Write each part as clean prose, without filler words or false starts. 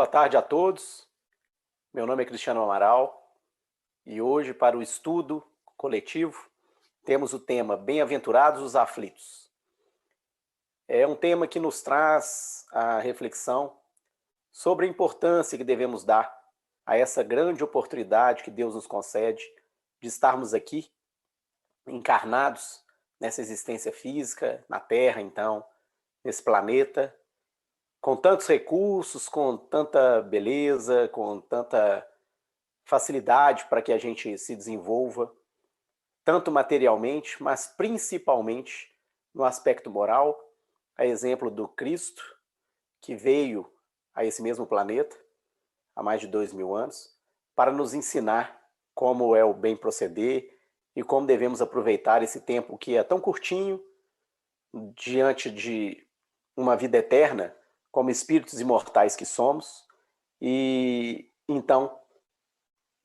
Boa tarde a todos. Meu nome é Cristiano Amaral e hoje, para o estudo coletivo, temos o tema Bem-aventurados os aflitos. É um tema que nos traz a reflexão sobre a importância que devemos dar a essa grande oportunidade que Deus nos concede de estarmos aqui, encarnados nessa existência física, na Terra, então, nesse planeta, com tantos recursos, com tanta beleza, com tanta facilidade para que a gente se desenvolva, tanto materialmente, mas principalmente no aspecto moral, a exemplo do Cristo, que veio a esse mesmo planeta há mais de 2000 anos, para nos ensinar como é o bem proceder e como devemos aproveitar esse tempo que é tão curtinho diante de uma vida eterna, como espíritos imortais que somos, e então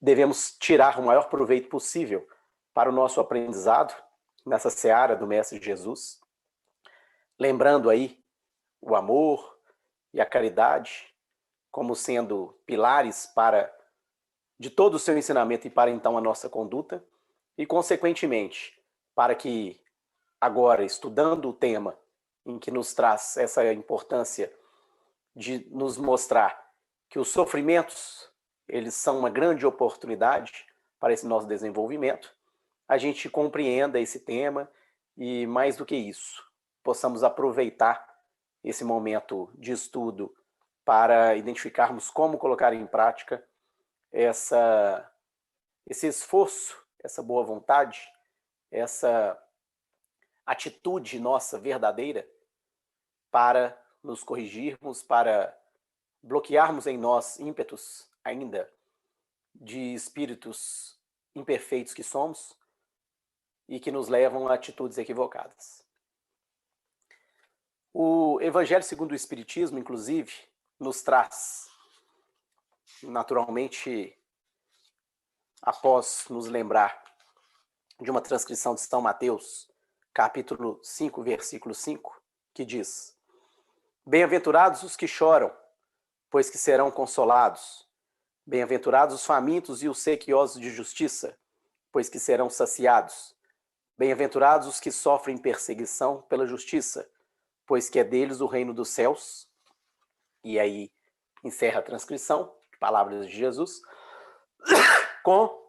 devemos tirar o maior proveito possível para o nosso aprendizado nessa seara do Mestre Jesus, lembrando aí o amor e a caridade como sendo pilares de todo o seu ensinamento e para então a nossa conduta, e consequentemente, para que agora, estudando o tema em que nos traz essa importância de nos mostrar que os sofrimentos, eles são uma grande oportunidade para esse nosso desenvolvimento, a gente compreenda esse tema e, mais do que isso, possamos aproveitar esse momento de estudo para identificarmos como colocar em prática esse esforço, essa boa vontade, essa atitude nossa verdadeira para nos corrigirmos, para bloquearmos em nós ímpetos ainda de espíritos imperfeitos que somos e que nos levam a atitudes equivocadas. O Evangelho segundo o Espiritismo, inclusive, nos traz, naturalmente, após nos lembrar de uma transcrição de São Mateus, capítulo 5, versículo 5, que diz: Bem-aventurados os que choram, pois que serão consolados. Bem-aventurados os famintos e os sequiosos de justiça, pois que serão saciados. Bem-aventurados os que sofrem perseguição pela justiça, pois que é deles o reino dos céus. E aí encerra a transcrição, palavras de Jesus, com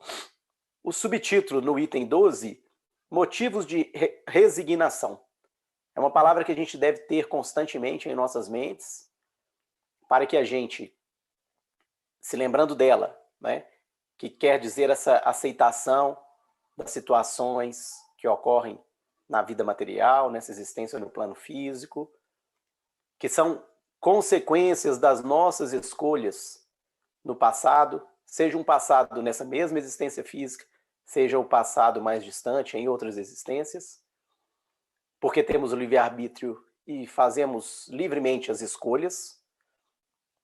o subtítulo no item 12, motivos de resignação. É uma palavra que a gente deve ter constantemente em nossas mentes, para que a gente, se lembrando dela, né, que quer dizer essa aceitação das situações que ocorrem na vida material, nessa existência no plano físico, que são consequências das nossas escolhas no passado, seja um passado nessa mesma existência física, seja o passado mais distante em outras existências, porque temos o livre-arbítrio e fazemos livremente as escolhas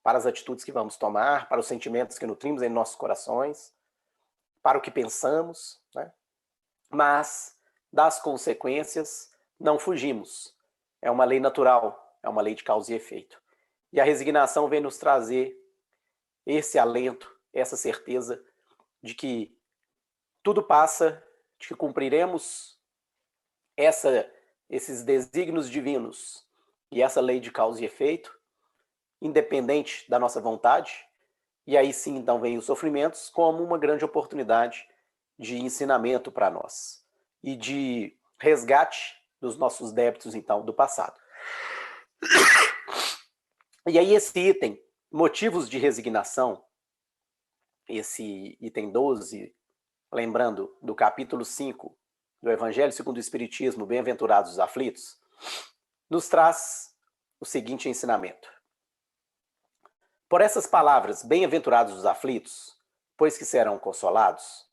para as atitudes que vamos tomar, para os sentimentos que nutrimos em nossos corações, para o que pensamos, né? Mas das consequências não fugimos. É uma lei natural, é uma lei de causa e efeito. E a resignação vem nos trazer esse alento, essa certeza de que tudo passa, de que cumpriremos esses desígnios divinos e essa lei de causa e efeito, independente da nossa vontade, e aí sim então vem os sofrimentos como uma grande oportunidade de ensinamento para nós e de resgate dos nossos débitos então do passado. E aí esse item, motivos de resignação, esse item 12, lembrando do capítulo 5 do Evangelho segundo o Espiritismo, Bem-aventurados os aflitos, nos traz o seguinte ensinamento. Por essas palavras, bem-aventurados os aflitos, pois que serão consolados,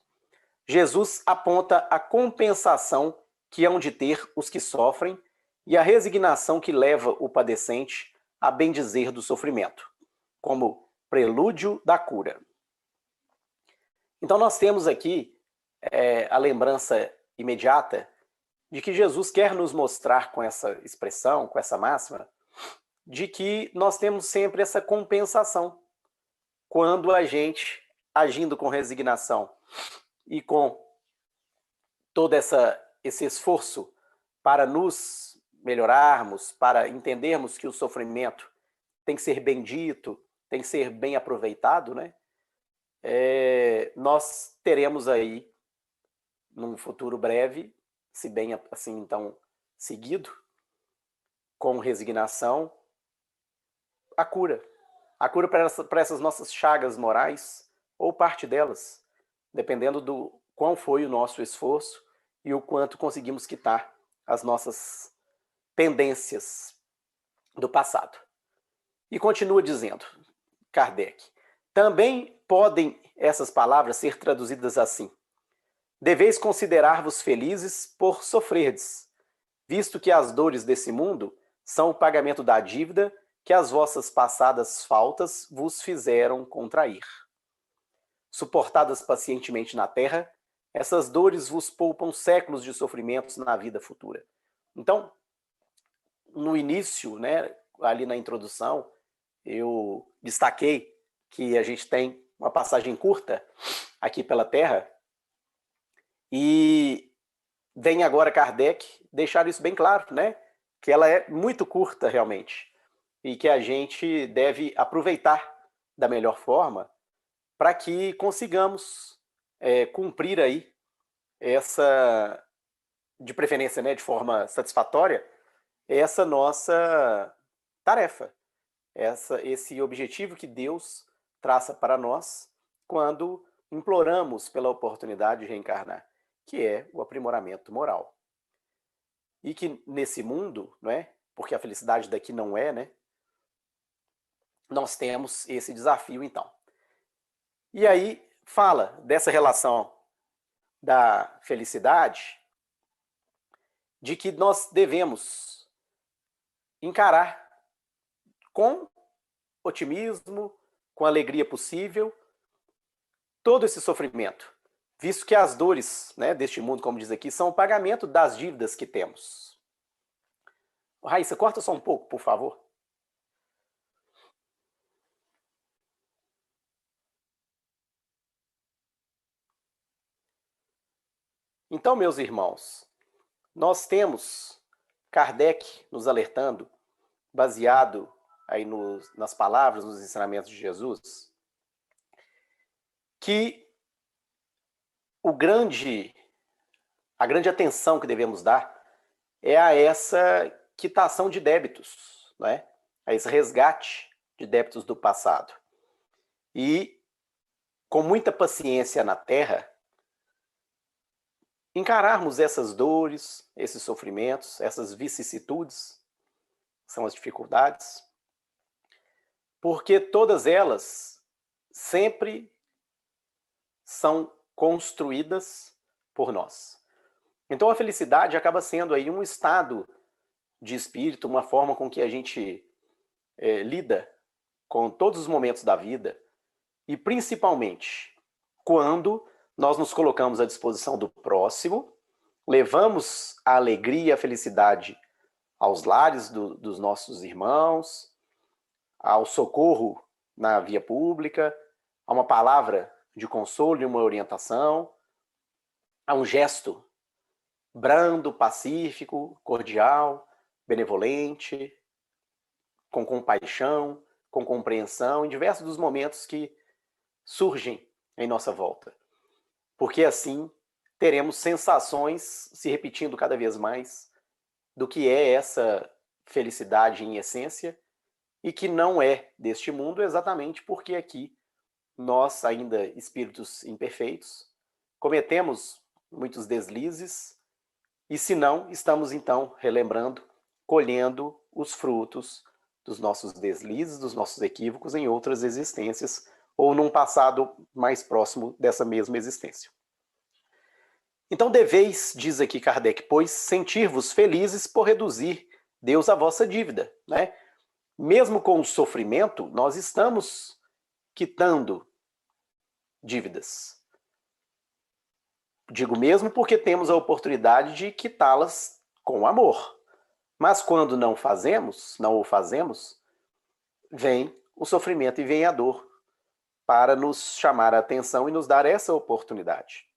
Jesus aponta a compensação que hão de ter os que sofrem e a resignação que leva o padecente a bendizer do sofrimento, como prelúdio da cura. Então nós temos aqui a lembrança imediata de que Jesus quer nos mostrar com essa expressão, com essa máxima, de que nós temos sempre essa compensação. quando a gente, agindo com resignação e com todo esse esforço para nos melhorarmos, para entendermos que o sofrimento tem que ser bendito, tem que ser bem aproveitado, né? Nós teremos aí, num futuro breve, se bem assim então seguido, com resignação, a cura. A cura para essas nossas chagas morais, ou parte delas, dependendo do qual foi o nosso esforço e o quanto conseguimos quitar as nossas pendências do passado. E continua dizendo, Kardec, também podem essas palavras ser traduzidas assim: deveis considerar-vos felizes por sofrerdes, visto que as dores desse mundo são o pagamento da dívida que as vossas passadas faltas vos fizeram contrair. Suportadas pacientemente na terra, essas dores vos poupam séculos de sofrimentos na vida futura. Então, no início, né, ali na introdução, eu destaquei que a gente tem uma passagem curta aqui pela Terra e vem agora Kardec deixar isso bem claro, né, que ela é muito curta realmente e que a gente deve aproveitar da melhor forma para que consigamos cumprir aí essa, de preferência, né, de forma satisfatória, essa nossa tarefa, esse objetivo que Deus traça para nós quando imploramos pela oportunidade de reencarnar, que é o aprimoramento moral. E que nesse mundo, não é? Porque a felicidade daqui não é, né? Nós temos esse desafio, então. E aí fala dessa relação da felicidade, de que nós devemos encarar com otimismo, com alegria possível, todo esse sofrimento, visto que as dores, né, deste mundo, como diz aqui, são o pagamento das dívidas que temos. Raíssa, corta só um pouco, por favor. Então, meus irmãos, nós temos Kardec nos alertando, baseado aí nas palavras, nos ensinamentos de Jesus, que a grande atenção que devemos dar é a essa quitação de débitos, não é? A esse resgate de débitos do passado. E, com muita paciência na Terra, encararmos essas dores, esses sofrimentos, essas vicissitudes, são as dificuldades, porque todas elas sempre são construídas por nós. Então a felicidade acaba sendo aí um estado de espírito, uma forma com que a gente lida com todos os momentos da vida e principalmente quando nós nos colocamos à disposição do próximo, levamos a alegria e a felicidade aos lares dos nossos irmãos, ao socorro na via pública, a uma palavra de consolo e uma orientação, a um gesto brando, pacífico, cordial, benevolente, com compaixão, com compreensão, em diversos dos momentos que surgem em nossa volta. Porque assim teremos sensações se repetindo cada vez mais do que é essa felicidade em essência e que não é deste mundo exatamente porque aqui nós, ainda espíritos imperfeitos, cometemos muitos deslizes e se não, estamos então relembrando, colhendo os frutos dos nossos deslizes, dos nossos equívocos em outras existências ou num passado mais próximo dessa mesma existência. Então deveis, diz aqui Kardec, pois sentir-vos felizes por reduzir Deus a vossa dívida, né? Mesmo com o sofrimento, nós estamos quitando dívidas. Digo mesmo porque temos a oportunidade de quitá-las com amor. Mas quando não o fazemos, vem o sofrimento e vem a dor para nos chamar a atenção e nos dar essa oportunidade.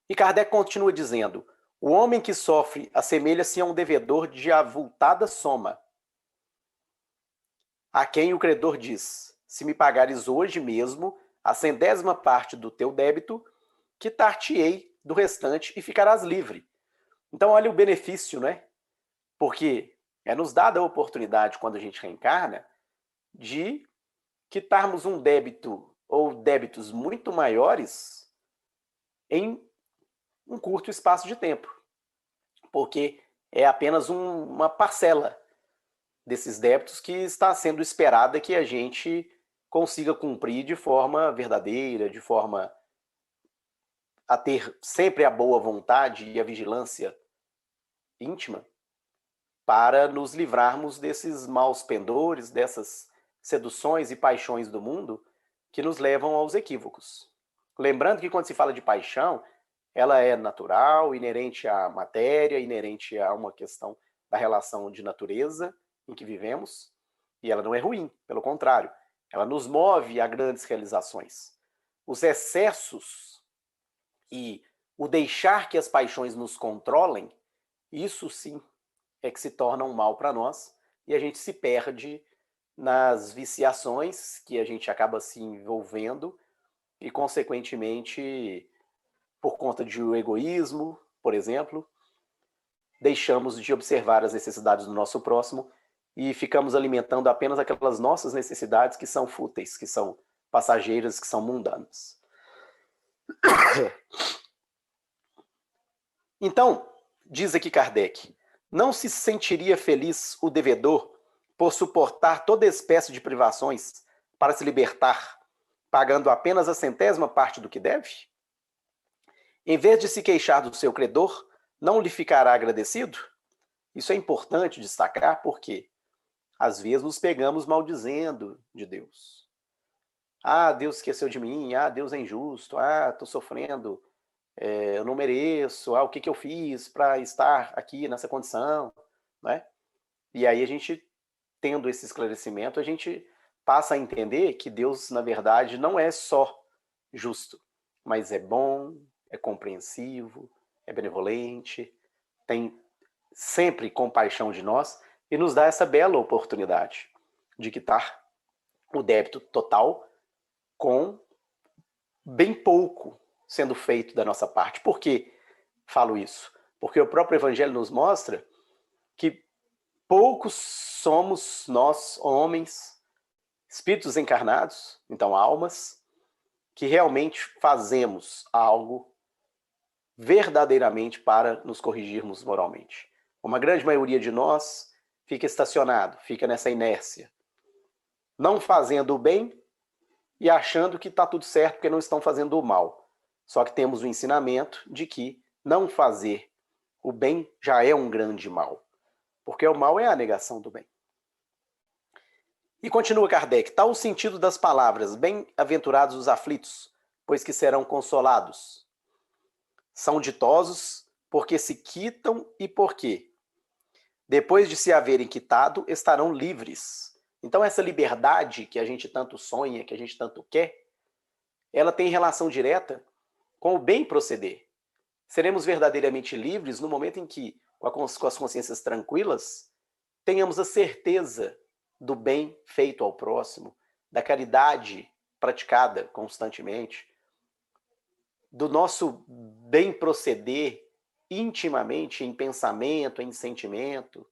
E Kardec continua dizendo: o homem que sofre assemelha-se a um devedor de avultada soma, a quem o credor diz: se me pagares hoje mesmo a 100ª parte do teu débito, quitar-te-ei do restante e ficarás livre. Então, olha o benefício, né? Porque é nos dada a oportunidade, quando a gente reencarna, de quitarmos um débito ou débitos muito maiores em um curto espaço de tempo. Porque é apenas uma parcela desses débitos que está sendo esperada que a gente consiga cumprir de forma verdadeira, de forma a ter sempre a boa vontade e a vigilância íntima para nos livrarmos desses maus pendores, dessas seduções e paixões do mundo que nos levam aos equívocos. Lembrando que quando se fala de paixão, ela é natural, inerente à matéria, inerente a uma questão da relação de natureza em que vivemos, e ela não é ruim, pelo contrário, ela nos move a grandes realizações. Os excessos e o deixar que as paixões nos controlem, isso sim é que se torna um mal para nós e a gente se perde nas viciações que a gente acaba se envolvendo e, consequentemente, por conta de um egoísmo, por exemplo, deixamos de observar as necessidades do nosso próximo e ficamos alimentando apenas aquelas nossas necessidades que são fúteis, que são passageiras, que são mundanas. Então, diz aqui Kardec, não se sentiria feliz o devedor por suportar toda espécie de privações para se libertar, pagando apenas a 100ª parte do que deve? Em vez de se queixar do seu credor, não lhe ficará agradecido? Isso é importante destacar porque, às vezes, nos pegamos maldizendo de Deus. Ah, Deus esqueceu de mim. Ah, Deus é injusto. Ah, estou sofrendo. Eu não mereço. Ah, o que eu fiz para estar aqui nessa condição? Né? E aí a gente, tendo esse esclarecimento, a gente passa a entender que Deus, na verdade, não é só justo, mas é bom, é compreensivo, é benevolente, tem sempre compaixão de nós e nos dá essa bela oportunidade de quitar o débito total com bem pouco sendo feito da nossa parte. Por que falo isso? Porque o próprio Evangelho nos mostra que poucos somos nós, homens, espíritos encarnados, então almas, que realmente fazemos algo verdadeiramente para nos corrigirmos moralmente. Uma grande maioria de nós fica estacionado, fica nessa inércia, não fazendo o bem e achando que está tudo certo porque não estão fazendo o mal. Só que temos o ensinamento de que não fazer o bem já é um grande mal, porque o mal é a negação do bem. E continua Kardec, tal o sentido das palavras, bem-aventurados os aflitos, pois que serão consolados. São ditosos porque se quitam e porque, depois de se haverem quitado, estarão livres. Então essa liberdade que a gente tanto sonha, que a gente tanto quer, ela tem relação direta com o bem proceder. Seremos verdadeiramente livres no momento em que, com as consciências tranquilas, tenhamos a certeza do bem feito ao próximo, da caridade praticada constantemente, do nosso bem proceder intimamente em pensamento, em sentimento,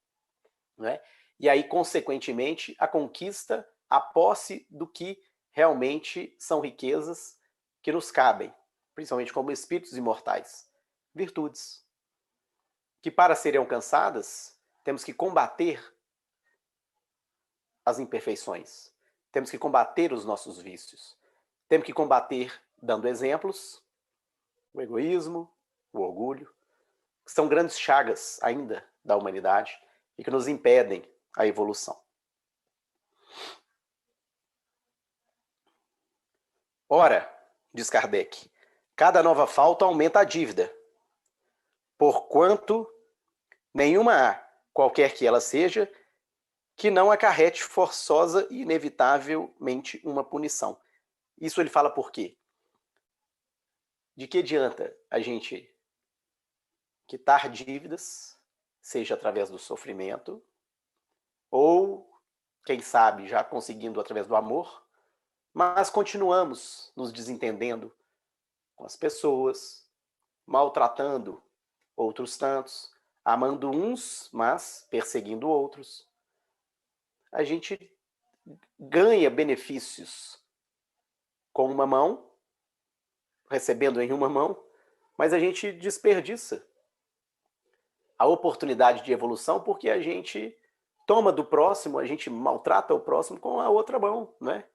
né? E aí, consequentemente, a conquista, a posse do que realmente são riquezas que nos cabem, principalmente como espíritos imortais, virtudes, que para serem alcançadas, temos que combater as imperfeições, temos que combater os nossos vícios, temos que combater dando exemplos, o egoísmo, o orgulho, que são grandes chagas ainda da humanidade e que nos impedem a evolução. Ora, diz Kardec, cada nova falta aumenta a dívida, porquanto nenhuma há, qualquer que ela seja, que não acarrete forçosa e inevitavelmente uma punição. Isso ele fala por quê? De que adianta a gente quitar dívidas, seja através do sofrimento, ou, quem sabe, já conseguindo através do amor, mas continuamos nos desentendendo com as pessoas, maltratando outros tantos, amando uns, mas perseguindo outros. A gente ganha benefícios com uma mão, recebendo em uma mão, mas a gente desperdiça a oportunidade de evolução porque a gente toma do próximo, a gente maltrata o próximo com a outra mão, né?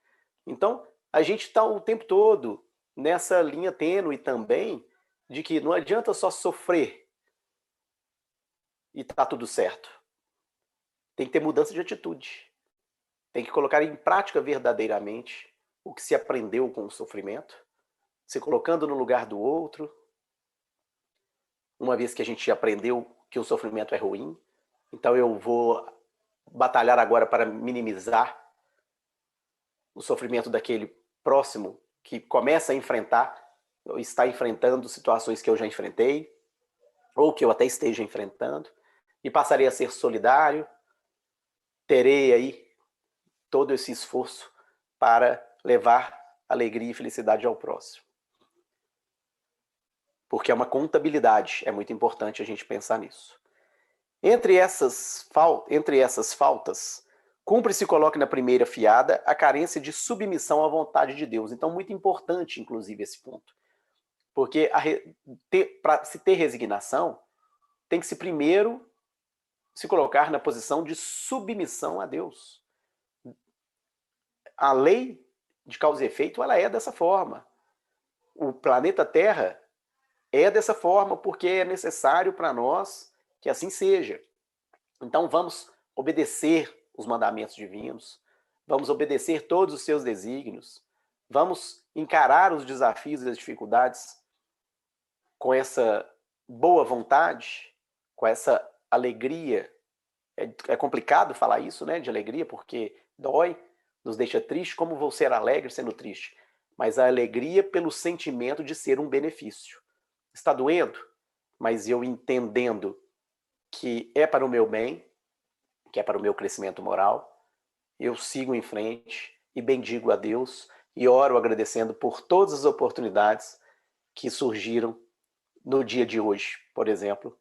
Então, a gente está o tempo todo nessa linha tênue também de que não adianta só sofrer e tá tudo certo. Tem que ter mudança de atitude. Tem que colocar em prática verdadeiramente o que se aprendeu com o sofrimento, se colocando no lugar do outro, uma vez que a gente aprendeu que o sofrimento é ruim, então eu vou batalhar agora para minimizar o sofrimento daquele próximo que começa a enfrentar, ou está enfrentando situações que eu já enfrentei, ou que eu até esteja enfrentando, e passarei a ser solidário, terei aí todo esse esforço para levar alegria e felicidade ao próximo. Porque é uma contabilidade, é muito importante a gente pensar nisso. Entre essas faltas, cumpre se coloque na primeira fiada a carência de submissão à vontade de Deus. Então, muito importante, inclusive, esse ponto. Porque para se ter resignação, tem que se primeiro se colocar na posição de submissão a Deus. A lei de causa e efeito, ela é dessa forma. O planeta Terra é dessa forma porque é necessário para nós que assim seja. Então vamos obedecer os mandamentos divinos, vamos obedecer todos os seus desígnios, vamos encarar os desafios e as dificuldades com essa boa vontade, com essa alegria. É complicado falar isso, né, de alegria, porque dói, nos deixa triste. Como vou ser alegre sendo triste? Mas a alegria pelo sentimento de ser um benefício. Está doendo, mas eu entendendo que é para o meu bem, que é para o meu crescimento moral, eu sigo em frente e bendigo a Deus e oro agradecendo por todas as oportunidades que surgiram no dia de hoje, por exemplo,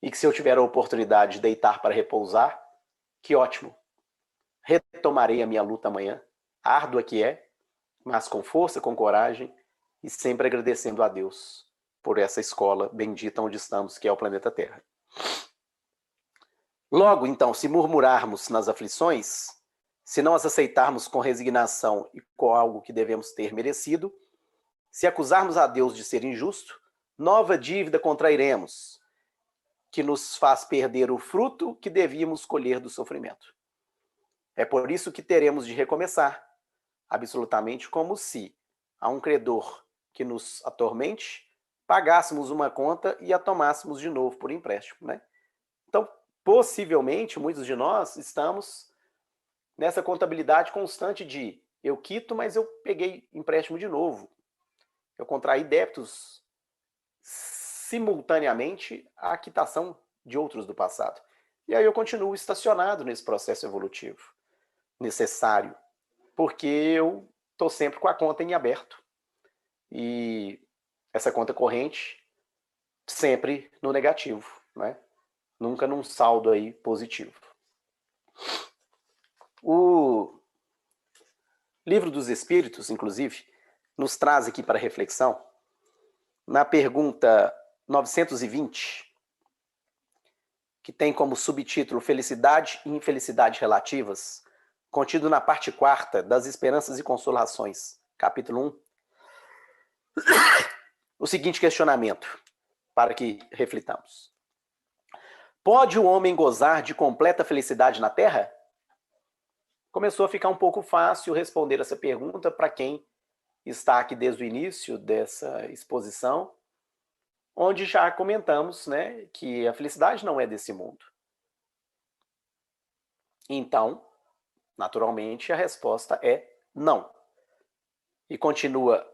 e que se eu tiver a oportunidade de deitar para repousar, que ótimo. Retomarei a minha luta amanhã, árdua que é, mas com força, com coragem e sempre agradecendo a Deus por essa escola bendita onde estamos, que é o planeta Terra. Logo, então, se murmurarmos nas aflições, se não as aceitarmos com resignação e com algo que devemos ter merecido, se acusarmos a Deus de ser injusto, nova dívida contrairemos, que nos faz perder o fruto que devíamos colher do sofrimento. É por isso que teremos de recomeçar, absolutamente como se a um credor que nos atormente, pagássemos uma conta e a tomássemos de novo por empréstimo, né? Então, possivelmente, muitos de nós estamos nessa contabilidade constante de eu quito, mas eu peguei empréstimo de novo. Eu contraí débitos simultaneamente à quitação de outros do passado. E aí eu continuo estacionado nesse processo evolutivo necessário, porque eu estou sempre com a conta em aberto. E essa conta corrente sempre no negativo, né? Nunca num saldo aí positivo. O Livro dos Espíritos, inclusive, nos traz aqui para reflexão, na pergunta 920, que tem como subtítulo Felicidade e Infelicidade Relativas, contido na parte 4ª das Esperanças e Consolações, capítulo 1, o seguinte questionamento, para que reflitamos. Pode o homem gozar de completa felicidade na Terra? Começou a ficar um pouco fácil responder essa pergunta para quem está aqui desde o início dessa exposição, onde já comentamos, né, que a felicidade não é desse mundo. Então, naturalmente, a resposta é não. E continua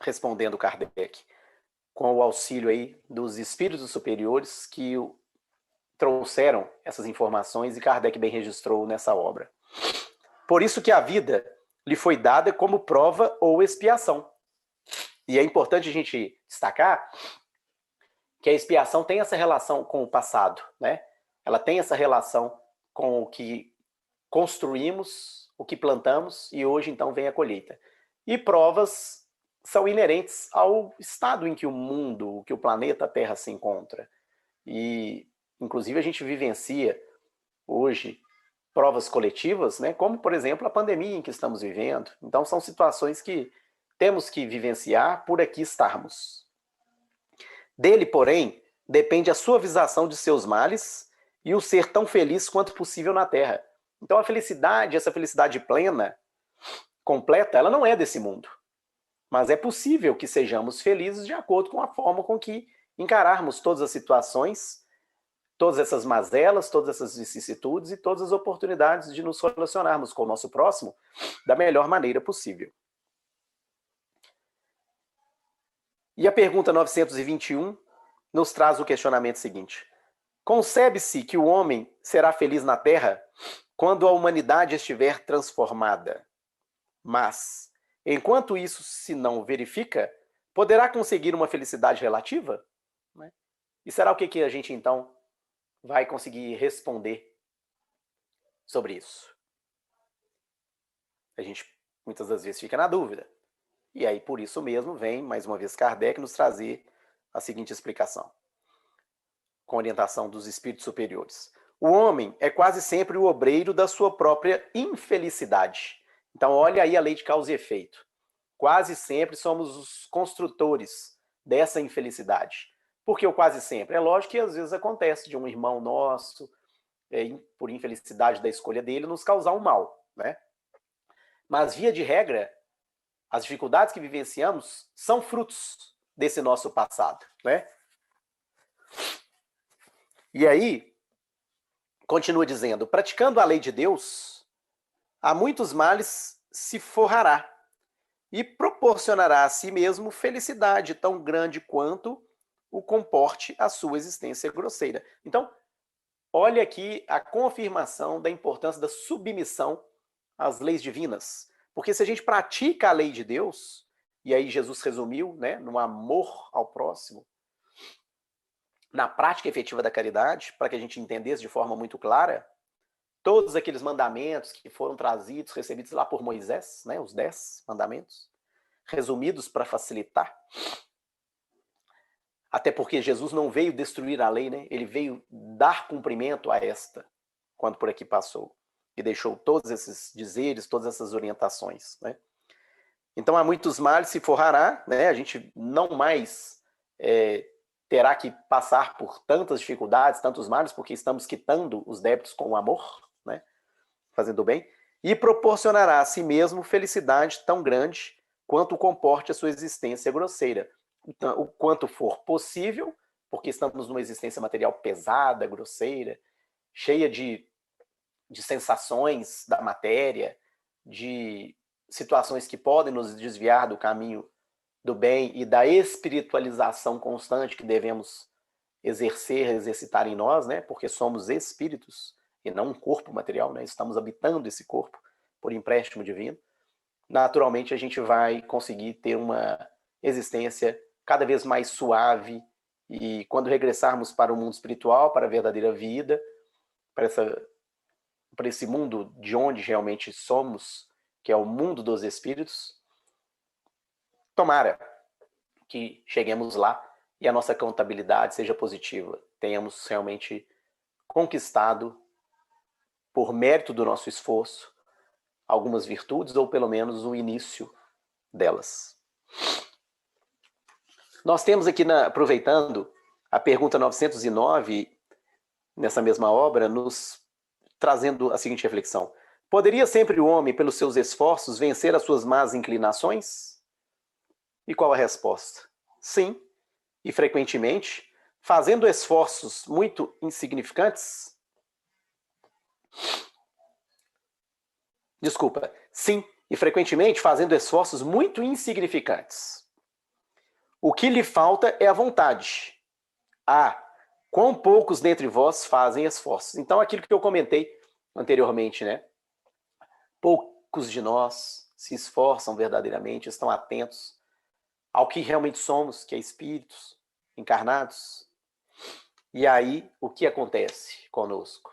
respondendo Kardec, com o auxílio aí dos espíritos superiores que trouxeram essas informações e Kardec bem registrou nessa obra. Por isso que a vida lhe foi dada como prova ou expiação. E é importante a gente destacar que a expiação tem essa relação com o passado, né? Ela tem essa relação com o que construímos, o que plantamos, e hoje então vem a colheita. E provas são inerentes ao estado em que o mundo, que o planeta Terra se encontra. E, inclusive, a gente vivencia hoje provas coletivas, né? Como, por exemplo, a pandemia em que estamos vivendo. Então, são situações que temos que vivenciar por aqui estarmos. Dele, porém, depende a suavização de seus males e o ser tão feliz quanto possível na Terra. Então, a felicidade, essa felicidade plena, completa, ela não é desse mundo. Mas é possível que sejamos felizes de acordo com a forma com que encararmos todas as situações, todas essas mazelas, todas essas vicissitudes e todas as oportunidades de nos relacionarmos com o nosso próximo da melhor maneira possível. E a pergunta 921 nos traz o questionamento seguinte: concebe-se que o homem será feliz na Terra quando a humanidade estiver transformada. Mas, enquanto isso se não verifica, poderá conseguir uma felicidade relativa? E será o que a gente, então, vai conseguir responder sobre isso? A gente, muitas das vezes, fica na dúvida. E aí, por isso mesmo, vem, mais uma vez, Kardec nos trazer a seguinte explicação, com orientação dos espíritos superiores. O homem é quase sempre o obreiro da sua própria infelicidade. Então, olha aí a lei de causa e efeito. Quase sempre somos os construtores dessa infelicidade. Por que o quase sempre? É lógico que às vezes acontece de um irmão nosso, por infelicidade da escolha dele, nos causar um mal, né? Mas, via de regra, as dificuldades que vivenciamos são frutos desse nosso passado, né? E aí, continua dizendo, praticando a lei de Deus, a muitos males se forrará e proporcionará a si mesmo felicidade tão grande quanto o comporte a sua existência grosseira. Então, olha aqui a confirmação da importância da submissão às leis divinas. Porque se a gente pratica a lei de Deus, e aí Jesus resumiu, né, no amor ao próximo, na prática efetiva da caridade, para que a gente entendesse de forma muito clara, todos aqueles mandamentos que foram trazidos, recebidos lá por Moisés, né, os 10 mandamentos, resumidos para facilitar. Até porque Jesus não veio destruir a lei, né? Ele veio dar cumprimento a esta, quando por aqui passou. E deixou todos esses dizeres, todas essas orientações, né? Então, há muitos males se forrará, né? A gente não mais terá que passar por tantas dificuldades, tantos males, porque estamos quitando os débitos com o amor, né? Fazendo bem. E proporcionará a si mesmo felicidade tão grande quanto comporte a sua existência grosseira. Então, o quanto for possível, porque estamos numa existência material pesada, grosseira, cheia de sensações da matéria, de situações que podem nos desviar do caminho do bem e da espiritualização constante que devemos exercitar em nós, né? Porque somos espíritos e não um corpo material, né? Estamos habitando esse corpo por empréstimo divino. Naturalmente, a gente vai conseguir ter uma existência cada vez mais suave e quando regressarmos para o mundo espiritual, para a verdadeira vida, para esse mundo de onde realmente somos, que é o mundo dos espíritos, tomara que cheguemos lá e a nossa contabilidade seja positiva, tenhamos realmente conquistado, por mérito do nosso esforço, algumas virtudes ou pelo menos o início delas. Nós temos aqui, aproveitando a pergunta 909, nessa mesma obra, nos trazendo a seguinte reflexão. Poderia sempre o homem, pelos seus esforços, vencer as suas más inclinações? E qual a resposta? Sim, e frequentemente, fazendo esforços muito insignificantes. Desculpa, sim, e frequentemente fazendo esforços muito insignificantes. O que lhe falta é a vontade. Ah, quão poucos dentre vós fazem esforços. Então, aquilo que eu comentei anteriormente, né? Poucos de nós se esforçam verdadeiramente, estão atentos ao que realmente somos, que é espíritos encarnados. E aí, o que acontece conosco?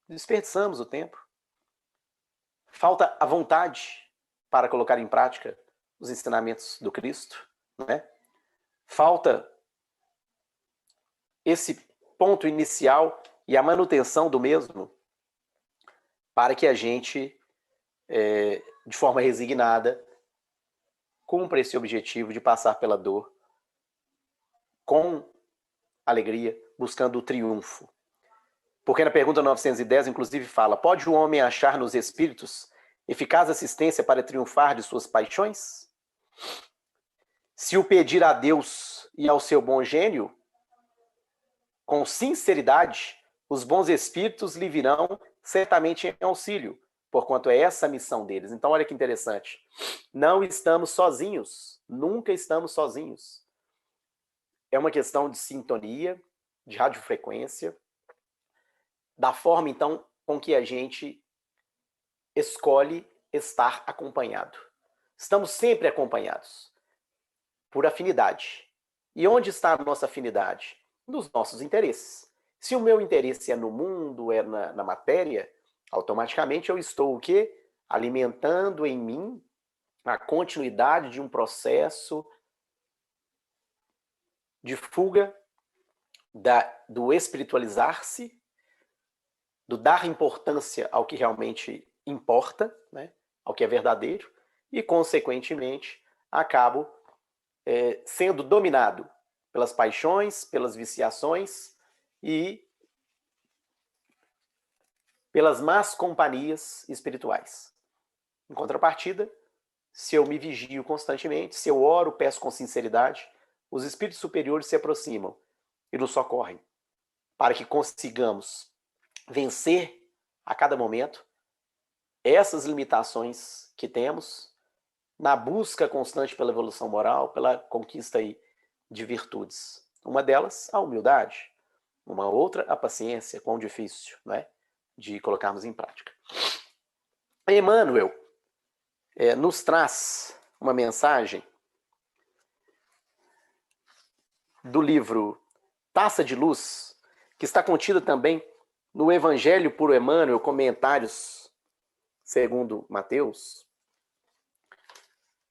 Desperdiçamos o tempo. Falta a vontade para colocar em prática os ensinamentos do Cristo, né? Falta esse ponto inicial e a manutenção do mesmo para que a gente, de forma resignada, cumpra esse objetivo de passar pela dor com alegria, buscando o triunfo. Porque na pergunta 910, inclusive, fala: pode o homem achar nos espíritos eficaz assistência para triunfar de suas paixões? Se o pedir a Deus e ao seu bom gênio, com sinceridade, os bons espíritos lhe virão certamente em auxílio, porquanto é essa a missão deles. Então, olha que interessante. Não estamos sozinhos, nunca estamos sozinhos. É uma questão de sintonia, de radiofrequência, da forma, então, com que a gente escolhe estar acompanhado. Estamos sempre acompanhados, por afinidade. E onde está a nossa afinidade? Nos nossos interesses. Se o meu interesse é no mundo, é na matéria, automaticamente eu estou o quê? Alimentando em mim a continuidade de um processo de fuga do espiritualizar-se, do dar importância ao que realmente importa, né? Ao que é verdadeiro, e, consequentemente, acabo sendo dominado pelas paixões, pelas viciações e pelas más companhias espirituais. Em contrapartida, se eu me vigio constantemente, se eu oro, peço com sinceridade, os espíritos superiores se aproximam e nos socorrem para que consigamos vencer a cada momento essas limitações que temos na busca constante pela evolução moral, pela conquista aí de virtudes. Uma delas, a humildade. Uma outra, a paciência, quão difícil, né, de colocarmos em prática. Emmanuel nos traz uma mensagem do livro Taça de Luz, que está contida também no Evangelho por Emmanuel, comentários segundo Mateus,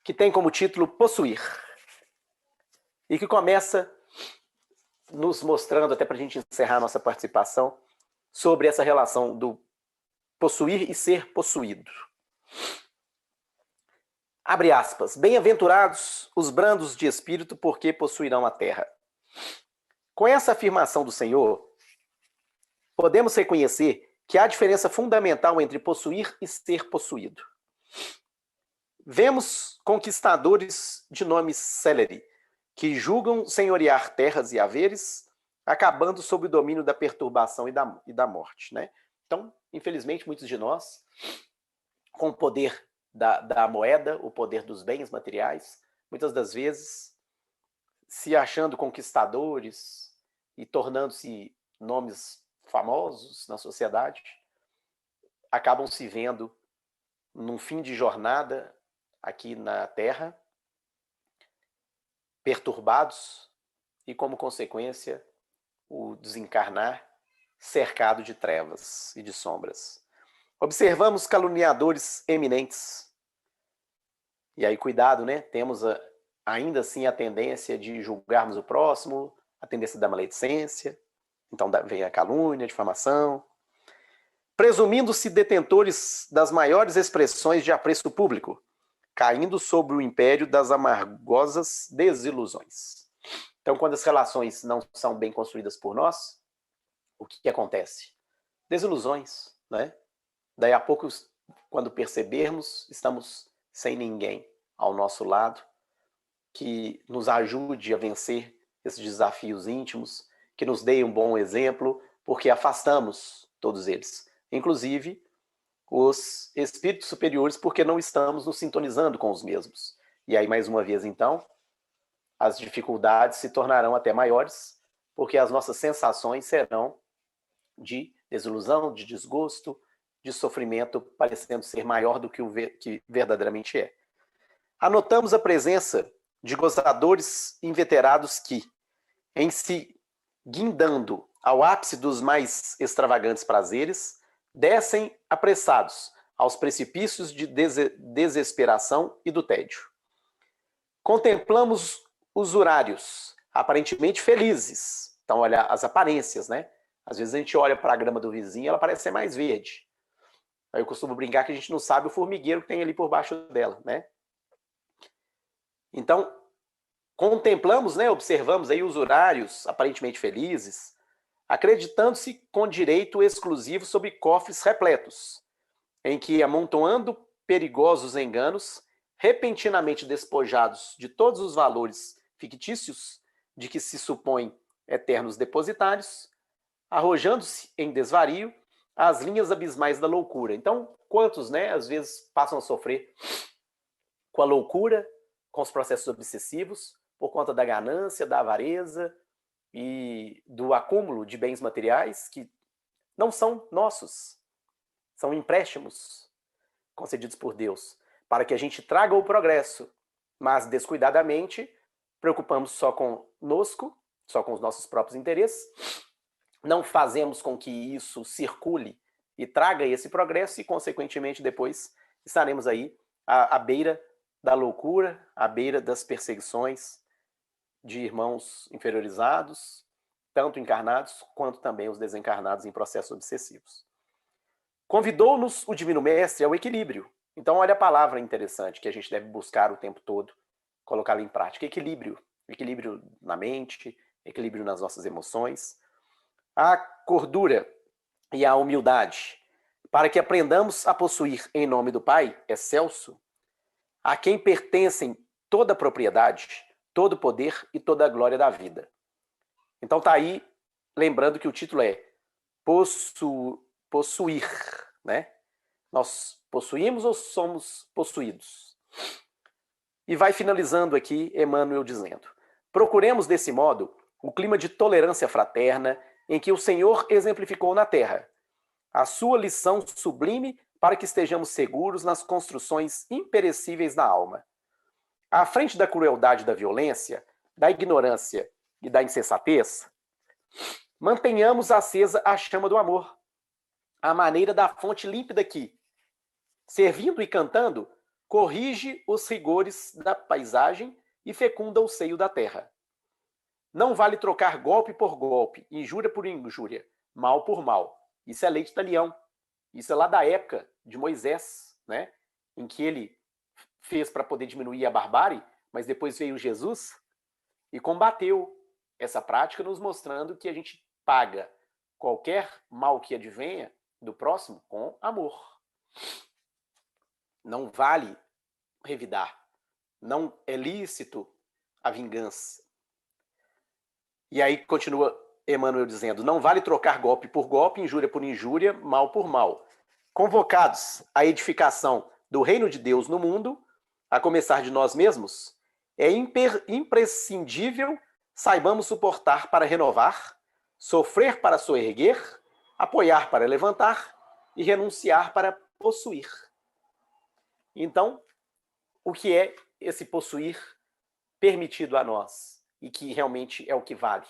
que tem como título Possuir, e que começa nos mostrando, até para a gente encerrar a nossa participação, sobre essa relação do possuir e ser possuído. Abre aspas. Bem-aventurados os brandos de espírito, porque possuirão a terra. Com essa afirmação do Senhor, podemos reconhecer que há diferença fundamental entre possuir e ser possuído. Vemos conquistadores de nome célere, que julgam senhorear terras e haveres, acabando sob o domínio da perturbação e da morte, né? Então, infelizmente, muitos de nós, com o poder da moeda, o poder dos bens materiais, muitas das vezes se achando conquistadores e tornando-se nomes famosos na sociedade, acabam se vendo num fim de jornada aqui na Terra, perturbados e, como consequência, o desencarnar cercado de trevas e de sombras. Observamos caluniadores eminentes. E aí, cuidado, né? Temos ainda assim a tendência de julgarmos o próximo, a tendência da maledicência. Então vem a calúnia, a difamação. Presumindo-se detentores das maiores expressões de apreço público, caindo sob o império das amargosas desilusões. Então, quando as relações não são bem construídas por nós, o que acontece? Desilusões, né? Daí a pouco, quando percebermos, estamos sem ninguém ao nosso lado que nos ajude a vencer esses desafios íntimos, que nos dê um bom exemplo, porque afastamos todos eles. Inclusive, os espíritos superiores porque não estamos nos sintonizando com os mesmos. E aí, mais uma vez, então, as dificuldades se tornarão até maiores, porque as nossas sensações serão de desilusão, de desgosto, de sofrimento, parecendo ser maior do que o que verdadeiramente é. Anotamos a presença de gozadores inveterados que, em se guindando ao ápice dos mais extravagantes prazeres, descem apressados aos precipícios de desesperação e do tédio. Contemplamos usurários, aparentemente felizes. Então, olha as aparências, né? Às vezes a gente olha para a grama do vizinho e ela parece ser mais verde. Aí eu costumo brincar que a gente não sabe o formigueiro que tem ali por baixo dela, né? Então, contemplamos, né, observamos aí usurários aparentemente felizes, acreditando-se com direito exclusivo sobre cofres repletos, em que, amontoando perigosos enganos, repentinamente despojados de todos os valores fictícios de que se supõem eternos depositários, arrojando-se em desvario às linhas abismais da loucura. Então, quantos, né, às vezes passam a sofrer com a loucura, com os processos obsessivos, por conta da ganância, da avareza e do acúmulo de bens materiais que não são nossos, são empréstimos concedidos por Deus, para que a gente traga o progresso, mas descuidadamente preocupamos só conosco, só com os nossos próprios interesses, não fazemos com que isso circule e traga esse progresso e, consequentemente, depois estaremos aí à beira da loucura, à beira das perseguições de irmãos inferiorizados, tanto encarnados quanto também os desencarnados em processos obsessivos. Convidou-nos o Divino Mestre ao equilíbrio. Então, olha a palavra interessante que a gente deve buscar o tempo todo, colocá-la em prática. Equilíbrio. Equilíbrio na mente, equilíbrio nas nossas emoções. A cordura e a humildade, para que aprendamos a possuir em nome do Pai, excelso, a quem pertencem toda a propriedade, todo o poder e toda a glória da vida. Então tá aí, lembrando que o título é possuir, né? Nós possuímos ou somos possuídos? E vai finalizando aqui Emmanuel dizendo: procuremos desse modo o clima de tolerância fraterna em que o Senhor exemplificou na Terra, a sua lição sublime para que estejamos seguros nas construções imperecíveis da alma. À frente da crueldade e da violência, da ignorância e da insensatez, mantenhamos acesa a chama do amor, à maneira da fonte límpida que, servindo e cantando, corrige os rigores da paisagem e fecunda o seio da terra. Não vale trocar golpe por golpe, injúria por injúria, mal por mal. Isso é lei de Talião. Isso é lá da época de Moisés, né? Em que ele fez para poder diminuir a barbárie, mas depois veio Jesus e combateu essa prática, nos mostrando que a gente paga qualquer mal que advenha do próximo com amor. Não vale revidar. Não é lícito a vingança. E aí continua Emmanuel dizendo: não vale trocar golpe por golpe, injúria por injúria, mal por mal. Convocados à edificação do reino de Deus no mundo, a começar de nós mesmos, é imprescindível saibamos suportar para renovar, sofrer para soerguer, apoiar para levantar e renunciar para possuir. Então, o que é esse possuir permitido a nós e que realmente é o que vale?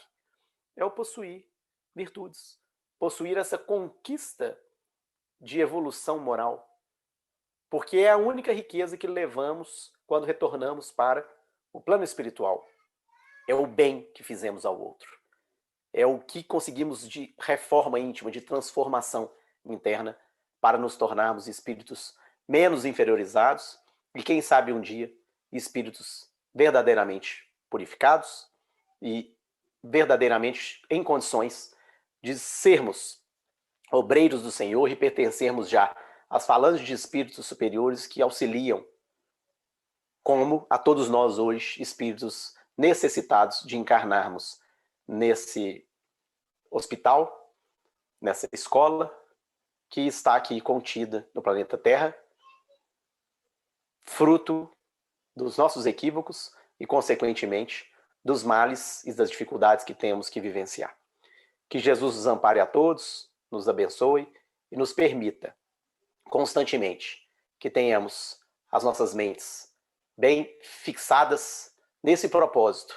É o possuir virtudes, possuir essa conquista de evolução moral, porque é a única riqueza que levamos quando retornamos para o plano espiritual. É o bem que fizemos ao outro. É o que conseguimos de reforma íntima, de transformação interna, para nos tornarmos espíritos menos inferiorizados e, quem sabe, um dia, espíritos verdadeiramente purificados e verdadeiramente em condições de sermos obreiros do Senhor e pertencermos já às falanges de espíritos superiores que auxiliam, como a todos nós hoje, espíritos necessitados de encarnarmos nesse hospital, nessa escola, que está aqui contida no planeta Terra, fruto dos nossos equívocos e, consequentemente, dos males e das dificuldades que temos que vivenciar. Que Jesus nos ampare a todos, nos abençoe e nos permita, constantemente, que tenhamos as nossas mentes bem fixadas nesse propósito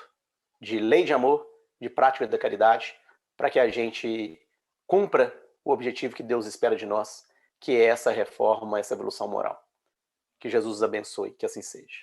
de lei de amor, de prática da caridade, para que a gente cumpra o objetivo que Deus espera de nós, que é essa reforma, essa evolução moral. Que Jesus os abençoe, que assim seja.